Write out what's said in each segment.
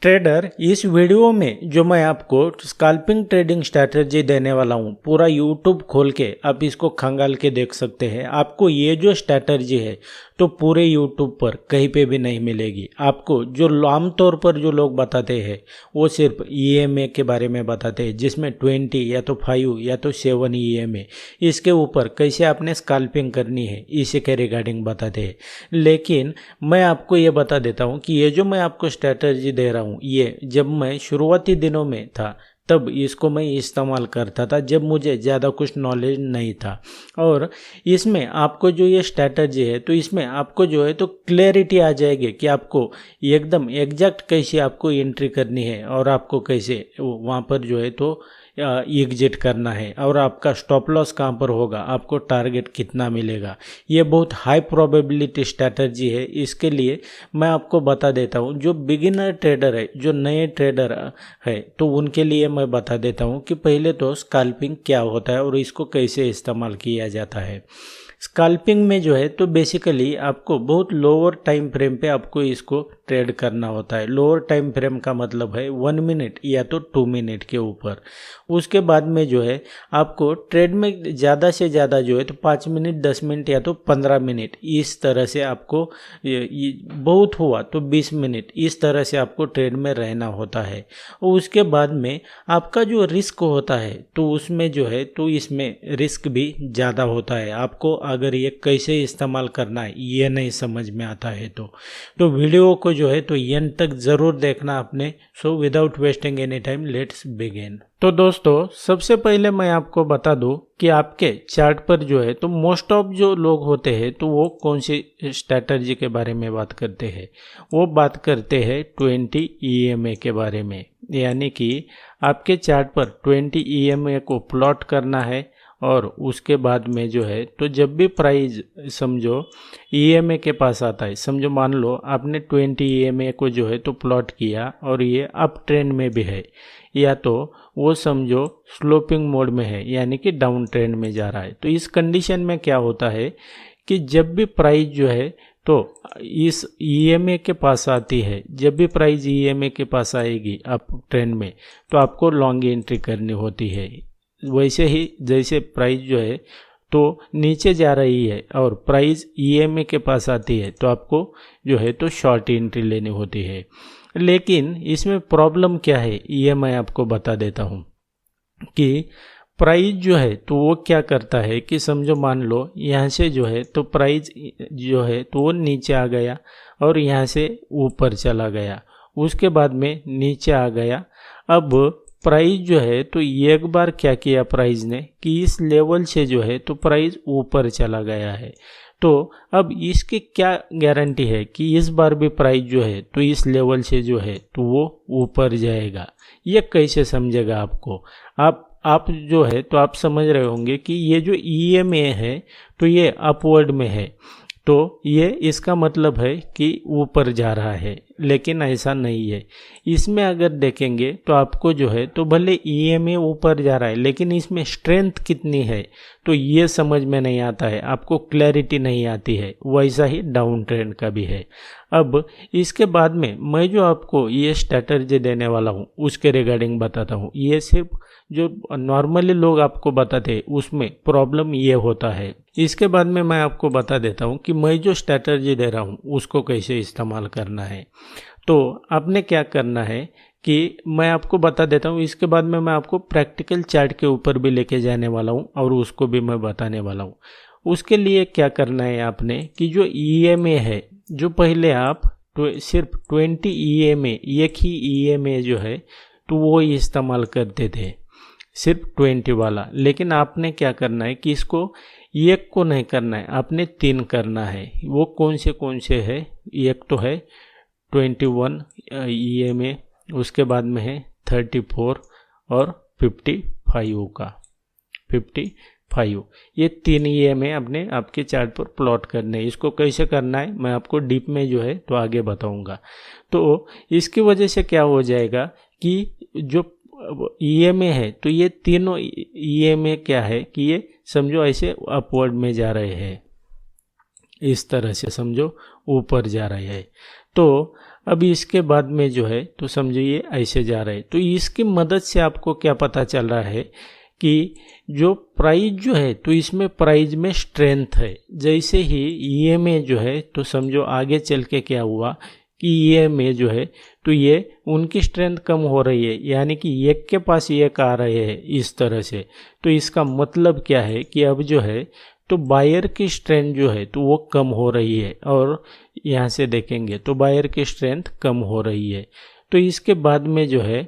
Trader, इस video में जो मैं आपको स्कैल्पिंग ट्रेडिंग स्ट्रैटेजी देने वाला हूँ, पूरा यूट्यूब खोल के आप इसको खंगाल के देख सकते हैं। आपको ये जो स्ट्रैटेजी है तो पूरे यूट्यूब पर कहीं पे भी नहीं मिलेगी। आपको जो आमतौर पर जो लोग बताते हैं वो सिर्फ ईएमए के बारे में बताते हैं, जिसमें 20 या तो 5 या तो 7 ईएमए, इसके ऊपर कैसे आपने स्कैल्पिंग करनी है इसी के रिगार्डिंग बताते हैं। लेकिन मैं आपको ये बता देता हूँ कि ये जो मैं आपको स्ट्रैटेजी दे रहा हूँ, ये जब मैं शुरुआती दिनों में था तब इसको मैं इस्तेमाल करता था, जब मुझे ज़्यादा कुछ नॉलेज नहीं था। और इसमें आपको जो ये स्ट्रैटेजी है तो इसमें आपको जो है तो क्लैरिटी आ जाएगी कि आपको एकदम एग्जैक्ट कैसे आपको एंट्री करनी है और आपको कैसे वहाँ पर जो है तो एग्जिट करना है और आपका स्टॉप लॉस कहाँ पर होगा, आपको टारगेट कितना मिलेगा। ये बहुत हाई प्रोबेबिलिटी स्ट्रैटेजी है। इसके लिए मैं आपको बता देता हूँ, जो बिगिनर ट्रेडर है, जो नए ट्रेडर है, तो उनके लिए मैं बता देता हूँ कि पहले तो स्कैल्पिंग क्या होता है और इसको कैसे इस्तेमाल किया जाता है। स्कैल्पिंग में जो है तो बेसिकली आपको बहुत लोअर टाइम फ्रेम पे आपको इसको ट्रेड करना होता है। लोअर टाइम फ्रेम का मतलब है 1 मिनट या तो 2 मिनट के ऊपर। उसके बाद में जो है आपको ट्रेड में ज़्यादा से ज़्यादा जो है तो 5 मिनट, 10 मिनट या तो 15 मिनट, इस तरह से आपको बहुत हुआ तो 20 मिनट, इस तरह से आपको ट्रेड में रहना होता है। और उसके बाद में आपका जो रिस्क होता है तो उसमें जो है तो इसमें रिस्क भी ज़्यादा होता है। आपको अगर ये कैसे इस्तेमाल करना है ये नहीं समझ में आता है तो वीडियो को जो है तो एंड तक ज़रूर देखना आपने। So without wasting any time let's begin. तो दोस्तों, सबसे पहले मैं आपको बता दूं कि आपके चार्ट पर जो है तो मोस्ट ऑफ जो लोग होते हैं तो वो कौन सी स्ट्रैटेजी के बारे में बात करते हैं, वो बात करते हैं 20 ईएमए के बारे में। यानी कि आपके चार्ट पर 20 ईएमए को प्लॉट करना है और उसके बाद में जो है तो जब भी प्राइस समझो ईएमए के पास आता है, समझो मान लो आपने 20 ईएमए को जो है तो प्लॉट किया और ये अप ट्रेंड में भी है या तो वो समझो स्लोपिंग मोड में है, यानी कि डाउन ट्रेंड में जा रहा है। तो इस कंडीशन में क्या होता है कि जब भी प्राइस जो है तो इस ईएमए के पास आती है, जब भी प्राइस ईएमए के पास आएगी अप ट्रेंड में तो आपको लॉन्ग एंट्री करनी होती है। वैसे ही जैसे प्राइस जो है तो नीचे जा रही है और प्राइस ईएमए के पास आती है तो आपको जो है तो शॉर्ट एंट्री लेनी होती है। लेकिन इसमें प्रॉब्लम क्या है ये मैं आपको बता देता हूँ कि प्राइस जो है तो वो क्या करता है कि समझो मान लो यहाँ से जो है तो प्राइस जो है तो वो नीचे आ गया और यहाँ से ऊपर चला गया, उसके बाद में नीचे आ गया। अब प्राइस जो है तो एक बार क्या किया प्राइस ने कि इस लेवल से जो है तो प्राइस ऊपर चला गया है। तो अब इसकी क्या गारंटी है कि इस बार भी प्राइस जो है तो इस लेवल से जो है तो वो ऊपर जाएगा। ये कैसे समझेगा आपको, आप जो है तो आप समझ रहे होंगे कि ये जो ईएमए है तो ये अपवर्ड में है, तो ये इसका मतलब है कि ऊपर जा रहा है, लेकिन ऐसा नहीं है। इसमें अगर देखेंगे तो आपको जो है तो भले ईएमए ऊपर जा रहा है लेकिन इसमें स्ट्रेंथ कितनी है तो ये समझ में नहीं आता है, आपको क्लैरिटी नहीं आती है। वैसा ही डाउन ट्रेंड का भी है। अब इसके बाद में मैं जो आपको ये स्ट्रैटेजी देने वाला हूँ उसके रिगार्डिंग बताता हूँ। ये सिर्फ जो नॉर्मली लोग आपको बताते हैं उसमें प्रॉब्लम ये होता है। इसके बाद में मैं आपको बता देता हूँ कि मैं जो स्ट्रैटेजी दे रहा हूँ उसको कैसे इस्तेमाल करना है। तो आपने क्या करना है कि मैं आपको बता देता हूँ, इसके बाद में मैं आपको प्रैक्टिकल चार्ट के ऊपर भी लेके जाने वाला हूँ और उसको भी मैं बताने वाला हूँ। उसके लिए क्या करना है आपने कि जो ईएमए है, जो पहले आप सिर्फ 20 ईएमए, एक ही ईएमए जो है तो वो इस्तेमाल करते थे, सिर्फ 20 वाला। लेकिन आपने क्या करना है कि इसको एक को नहीं करना है, आपने 3 करना है। वो कौन से है, एक तो है 21 ईएमए, उसके बाद में है 34 और 55 का 55। ये 3 ईएमए अपने आपके चार्ट पर प्लॉट करने हैं। इसको कैसे करना है मैं आपको डीप में जो है तो आगे बताऊंगा। तो इसकी वजह से क्या हो जाएगा कि जो ईएमए है तो ये तीनों ईएमए क्या है कि ये समझो ऐसे अपवर्ड में जा रहे हैं, इस तरह से समझो ऊपर जा रहे हैं। तो अब इसके बाद में जो है तो समझो ये ऐसे जा रहा है, तो इसकी मदद से आपको क्या पता चल रहा है कि जो प्राइस जो है तो इसमें प्राइस में स्ट्रेंथ है। जैसे ही ईएमए जो है तो समझो आगे चल के क्या हुआ कि ईएमए जो है तो ये उनकी स्ट्रेंथ कम हो रही है, यानी कि एक के पास एक आ रहे हैं इस तरह से। तो इसका मतलब क्या है कि अब जो है तो बायर की स्ट्रेंथ जो है तो वो कम हो रही है, और यहाँ से देखेंगे तो बायर की स्ट्रेंथ कम हो रही है। तो इसके बाद में जो है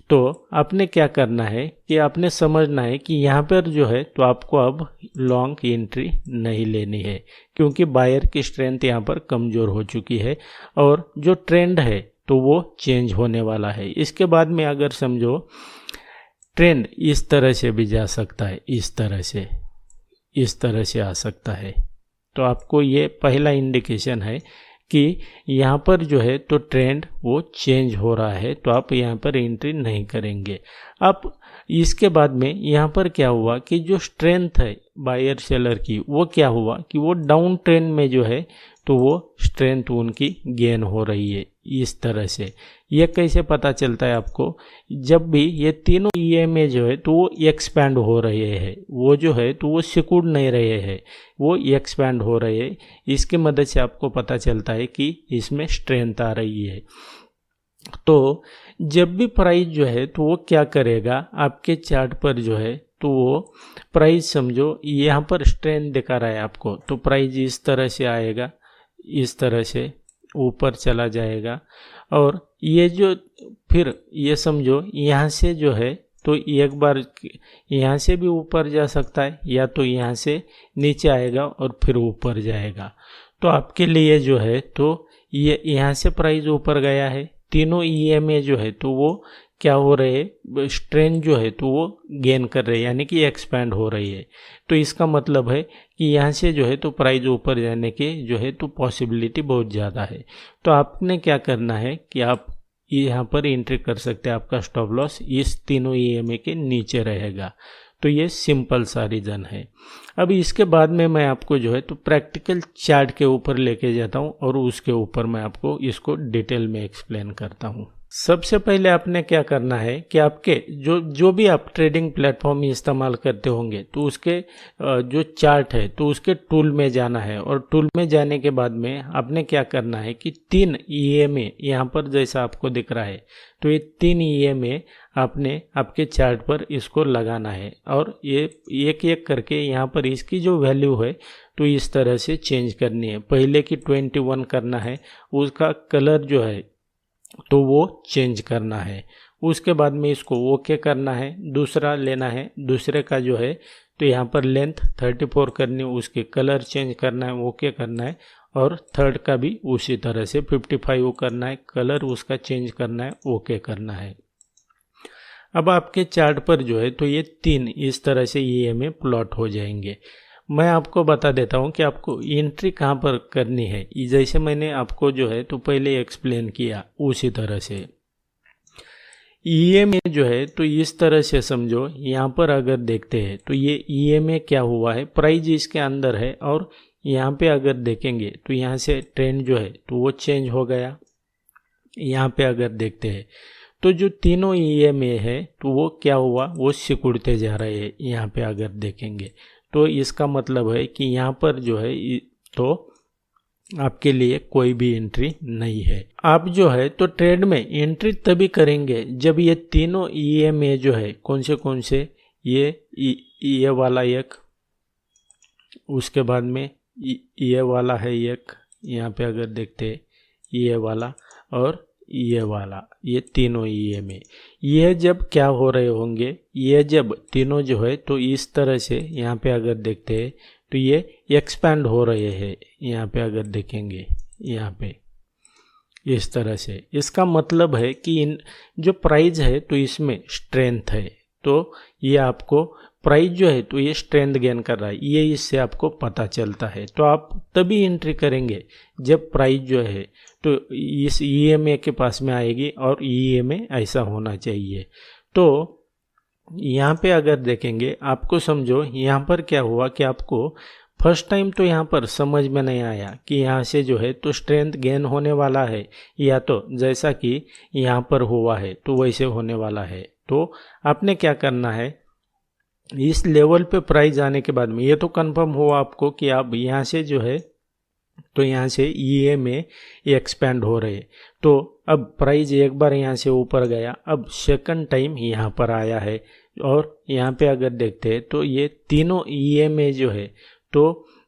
तो आपने क्या करना है कि आपने समझना है कि यहाँ पर जो है तो आपको अब लॉन्ग एंट्री नहीं लेनी है, क्योंकि बायर की स्ट्रेंथ यहाँ पर कमज़ोर हो चुकी है और जो ट्रेंड है तो वो चेंज होने वाला है। इसके बाद में अगर समझो ट्रेंड इस तरह से भी जा सकता है, इस तरह से आ सकता है, तो आपको ये पहला इंडिकेशन है कि यहाँ पर जो है तो ट्रेंड वो चेंज हो रहा है, तो आप यहाँ पर एंट्री नहीं करेंगे। अब इसके बाद में यहाँ पर क्या हुआ कि जो स्ट्रेंथ है बायर सेलर की वो क्या हुआ कि वो डाउन ट्रेंड में जो है तो वो स्ट्रेंथ उनकी गेन हो रही है इस तरह से। ये कैसे पता चलता है आपको, जब भी ये तीनों ईएमए जो है तो वो एक्सपैंड हो रहे हैं, वो जो है तो वो सिकुड़ नहीं रहे हैं, वो एक्सपैंड हो रहे हैं। इसकी मदद से आपको पता चलता है कि इसमें स्ट्रेंथ आ रही है। तो जब भी प्राइस जो है तो वो क्या करेगा आपके चार्ट पर जो है तो वो प्राइस समझो यहाँ पर स्ट्रेंथ दिखा रहा है आपको, तो प्राइस इस तरह से आएगा, इस तरह से ऊपर चला जाएगा, और ये जो फिर ये समझो यहाँ से जो है तो एक बार यहाँ से भी ऊपर जा सकता है, या तो यहाँ से नीचे आएगा और फिर ऊपर जाएगा। तो आपके लिए जो है तो ये यहाँ से प्राइस ऊपर गया है, तीनों ईएमए जो है तो वो क्या हो रहे हैं, स्ट्रेंथ जो है तो वो गेन कर रहे हैं, यानी कि एक्सपैंड हो रही है। तो इसका मतलब है कि यहाँ से जो है तो प्राइस ऊपर जाने के जो है तो पॉसिबिलिटी बहुत ज़्यादा है। तो आपने क्या करना है कि आप यहाँ पर एंट्री कर सकते हैं, आपका स्टॉप लॉस इस तीनों ईएमए के नीचे रहेगा। तो ये सिंपल सा रीज़न है। अब इसके बाद में मैं आपको जो है तो प्रैक्टिकल चार्ट के ऊपर लेके जाता हूँ और उसके ऊपर मैं आपको इसको डिटेल में एक्सप्लेन करता हूँ। सबसे पहले आपने क्या करना है कि आपके जो भी आप ट्रेडिंग प्लेटफॉर्म इस्तेमाल करते होंगे तो उसके जो चार्ट है तो उसके टूल में जाना है, और टूल में जाने के बाद में आपने क्या करना है कि 3 ईएमए यहाँ पर जैसा आपको दिख रहा है तो ये 3 ईएमए आपने आपके चार्ट पर इसको लगाना है, और ये एक एक करके यहाँ पर इसकी जो वैल्यू है तो इस तरह से चेंज करनी है। पहले की 21 करना है, उसका कलर जो है तो वो चेंज करना है। उसके बाद में इसको ओके करना है, दूसरा लेना है, दूसरे का जो है तो यहाँ पर लेंथ 34 करनी है, उसके कलर चेंज करना है, ओके करना है, और थर्ड का भी उसी तरह से 55 करना है, कलर उसका चेंज करना है, ओके करना है। अब आपके चार्ट पर जो है तो ये 3 इस तरह से ईएमए प्लॉट हो जाएंगे। मैं आपको बता देता हूँ कि आपको एंट्री कहाँ पर करनी है, जैसे मैंने आपको जो है तो पहले एक्सप्लेन किया उसी तरह से। ईएमए जो है तो इस तरह से समझो, यहाँ पर अगर देखते हैं तो ये ईएमए क्या हुआ है, प्राइस इसके अंदर है, और यहाँ पे अगर देखेंगे तो यहाँ से ट्रेंड जो है तो वो चेंज हो गया। यहाँ पे अगर देखते हैं तो जो तीनों ईएमए है तो वो क्या हुआ, वो सिकुड़ते जा रहे हैं। यहाँ पे अगर देखेंगे तो इसका मतलब है कि यहाँ पर जो है तो आपके लिए कोई भी एंट्री नहीं है। आप जो है तो ट्रेड में एंट्री तभी करेंगे जब ये तीनों ईएमए जो है कौन से ये वाला एक, उसके बाद में ये वाला है एक, यहाँ पे अगर देखते ये वाला और ये वाला, ये तीनों ईएमए, ये जब क्या हो रहे होंगे, ये जब तीनों जो है तो इस तरह से यहाँ पे अगर देखते हैं तो ये एक्सपैंड हो रहे हैं। यहाँ पे अगर देखेंगे यहाँ पे इस तरह से, इसका मतलब है कि इन जो प्राइस है तो इसमें स्ट्रेंथ है, तो ये आपको प्राइस जो है तो ये स्ट्रेंथ गेन कर रहा है, ये इससे आपको पता चलता है। तो आप तभी एंट्री करेंगे जब प्राइस जो है तो इस ईएमए के पास में आएगी, और ईएमए ऐसा होना चाहिए। तो यहाँ पे अगर देखेंगे आपको समझो यहाँ पर क्या हुआ कि आपको फर्स्ट टाइम तो यहाँ पर समझ में नहीं आया कि यहाँ से जो है तो स्ट्रेंथ गेन होने वाला है या तो जैसा कि यहाँ पर हुआ है तो वैसे होने वाला है। तो आपने क्या करना है, इस लेवल पे प्राइस आने के बाद में ये तो कंफर्म हुआ आपको कि आप यहाँ से जो है तो यहाँ से ईए में एक्सपेंड हो रहे। तो अब प्राइस एक बार यहाँ से ऊपर गया, अब सेकंड टाइम यहाँ पर आया है और यहाँ पे अगर देखते हैं तो ये तीनों ईए में जो है तो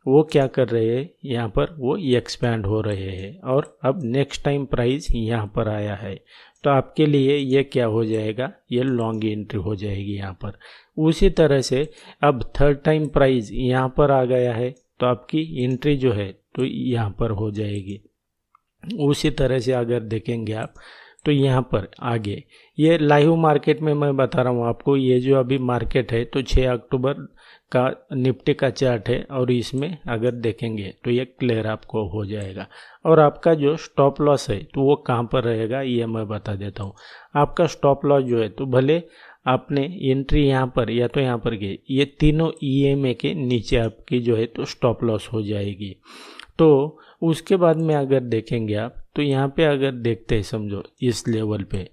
वो क्या कर रहे हैं, यहाँ पर वो एक्सपेंड हो रहे हैं और अब नेक्स्ट टाइम प्राइस यहाँ पर आया है। तो आपके लिए ये क्या हो जाएगा, ये लॉन्ग एंट्री हो जाएगी यहाँ पर। उसी तरह से अब थर्ड टाइम प्राइस यहाँ पर आ गया है तो आपकी एंट्री जो है तो यहाँ पर हो जाएगी। उसी तरह से अगर देखेंगे आप तो यहाँ पर आगे ये लाइव मार्केट में मैं बता रहा हूँ आपको, ये जो अभी मार्केट है तो 6 अक्टूबर का निफ्टी का चार्ट है और इसमें अगर देखेंगे तो ये क्लियर आपको हो जाएगा। और आपका जो स्टॉप लॉस है तो वो कहाँ पर रहेगा ये मैं बता देता हूँ। आपका स्टॉप लॉस जो है तो भले आपने एंट्री यहाँ पर या तो यहाँ पर गए, ये तीनों ईएमए के नीचे आपकी जो है तो स्टॉप लॉस हो जाएगी। तो उसके बाद में अगर देखेंगे आप तो यहाँ पे अगर देखते हैं समझो इस लेवल पे,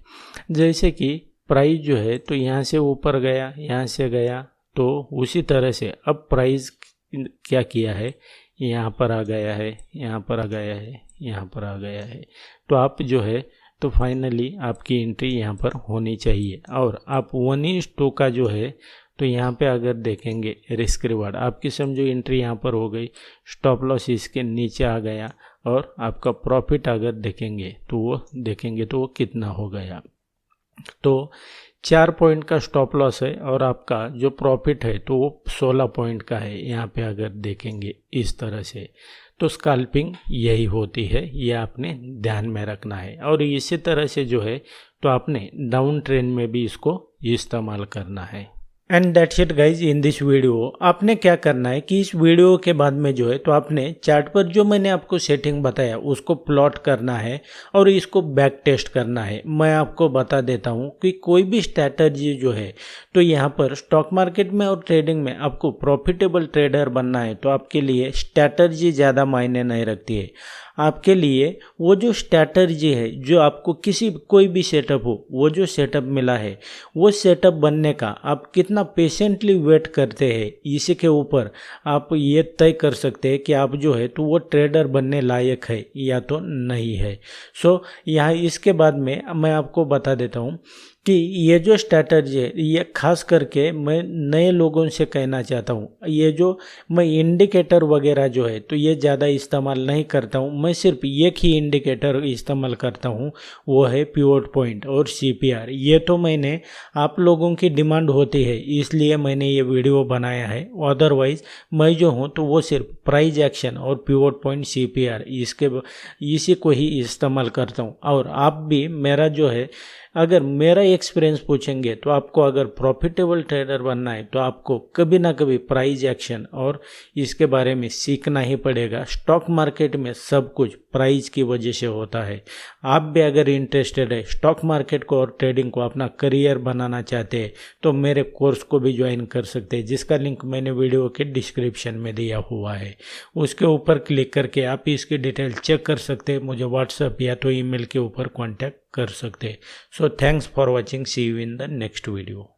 जैसे कि प्राइस जो है तो यहाँ से ऊपर गया, यहाँ से गया, तो उसी तरह से अब प्राइस क्या किया है, यहाँ पर आ गया है, यहाँ पर आ गया है, यहाँ पर आ गया है। तो आप जो है तो फाइनली आपकी एंट्री यहाँ पर होनी चाहिए। और आप 1:2 का जो है तो यहाँ पे अगर देखेंगे रिस्क रिवार्ड आपकी समझो एंट्री यहाँ पर हो गई, स्टॉप लॉस इसके नीचे आ गया और आपका प्रॉफिट अगर देखेंगे तो वो कितना हो गया। तो 4 पॉइंट का स्टॉप लॉस है और आपका जो प्रॉफिट है तो वो 16 पॉइंट का है। यहाँ पे अगर देखेंगे इस तरह से तो स्कैल्पिंग यही होती है, ये आपने ध्यान में रखना है। और इसी तरह से जो है तो आपने डाउन ट्रेंड में भी इसको इस्तेमाल करना है। And that's it guys in this video. आपने क्या करना है कि इस वीडियो के बाद में जो है तो आपने चार्ट पर जो मैंने आपको सेटिंग बताया उसको प्लॉट करना है और इसको बैक टेस्ट करना है। मैं आपको बता देता हूँ कि कोई भी स्ट्रैटेजी जो है तो यहाँ पर स्टॉक मार्केट में और ट्रेडिंग में आपको प्रॉफिटेबल ट्रेडर बनना है तो आपके लिए स्ट्रैटेजी ज़्यादा मायने नहीं रखती है। आपके लिए वो जो स्ट्रैटेजी है जो आपको कोई भी सेटअप हो, वो जो सेटअप मिला है वो सेटअप बनने का आप कितना पेशेंटली वेट करते हैं, इसी के ऊपर आप ये तय कर सकते हैं कि आप जो है तो वो ट्रेडर बनने लायक है या तो नहीं है। सो यहाँ इसके बाद में मैं आपको बता देता हूँ कि ये जो स्ट्रैटेजी है ये खास करके मैं नए लोगों से कहना चाहता हूँ। ये जो मैं इंडिकेटर वगैरह जो है तो ये ज़्यादा इस्तेमाल नहीं करता हूँ, मैं सिर्फ एक ही इंडिकेटर इस्तेमाल करता हूँ, वो है पिवट पॉइंट और सीपीआर। ये तो मैंने आप लोगों की डिमांड होती है इसलिए मैंने ये वीडियो बनाया है। अदरवाइज़ मैं जो हूँ तो वो सिर्फ प्राइस एक्शन और पिवट पॉइंट सीपीआर इसी को ही इस्तेमाल करता हूँ। और आप भी मेरा जो है अगर मेरा एक्सपीरियंस पूछेंगे तो आपको अगर प्रॉफिटेबल ट्रेडर बनना है तो आपको कभी ना कभी प्राइस एक्शन और इसके बारे में सीखना ही पड़ेगा। स्टॉक मार्केट में सब कुछ प्राइस की वजह से होता है। आप भी अगर इंटरेस्टेड है स्टॉक मार्केट को और ट्रेडिंग को अपना करियर बनाना चाहते हैं तो मेरे कोर्स को भी ज्वाइन कर सकते हैं, जिसका लिंक मैंने वीडियो के डिस्क्रिप्शन में दिया हुआ है। उसके ऊपर क्लिक करके आप इसकी डिटेल चेक कर सकते हैं, मुझे व्हाट्सएप या तो ईमेल के ऊपर कॉन्टैक्ट कर सकते हैं। So thanks for watching, see you in the next video.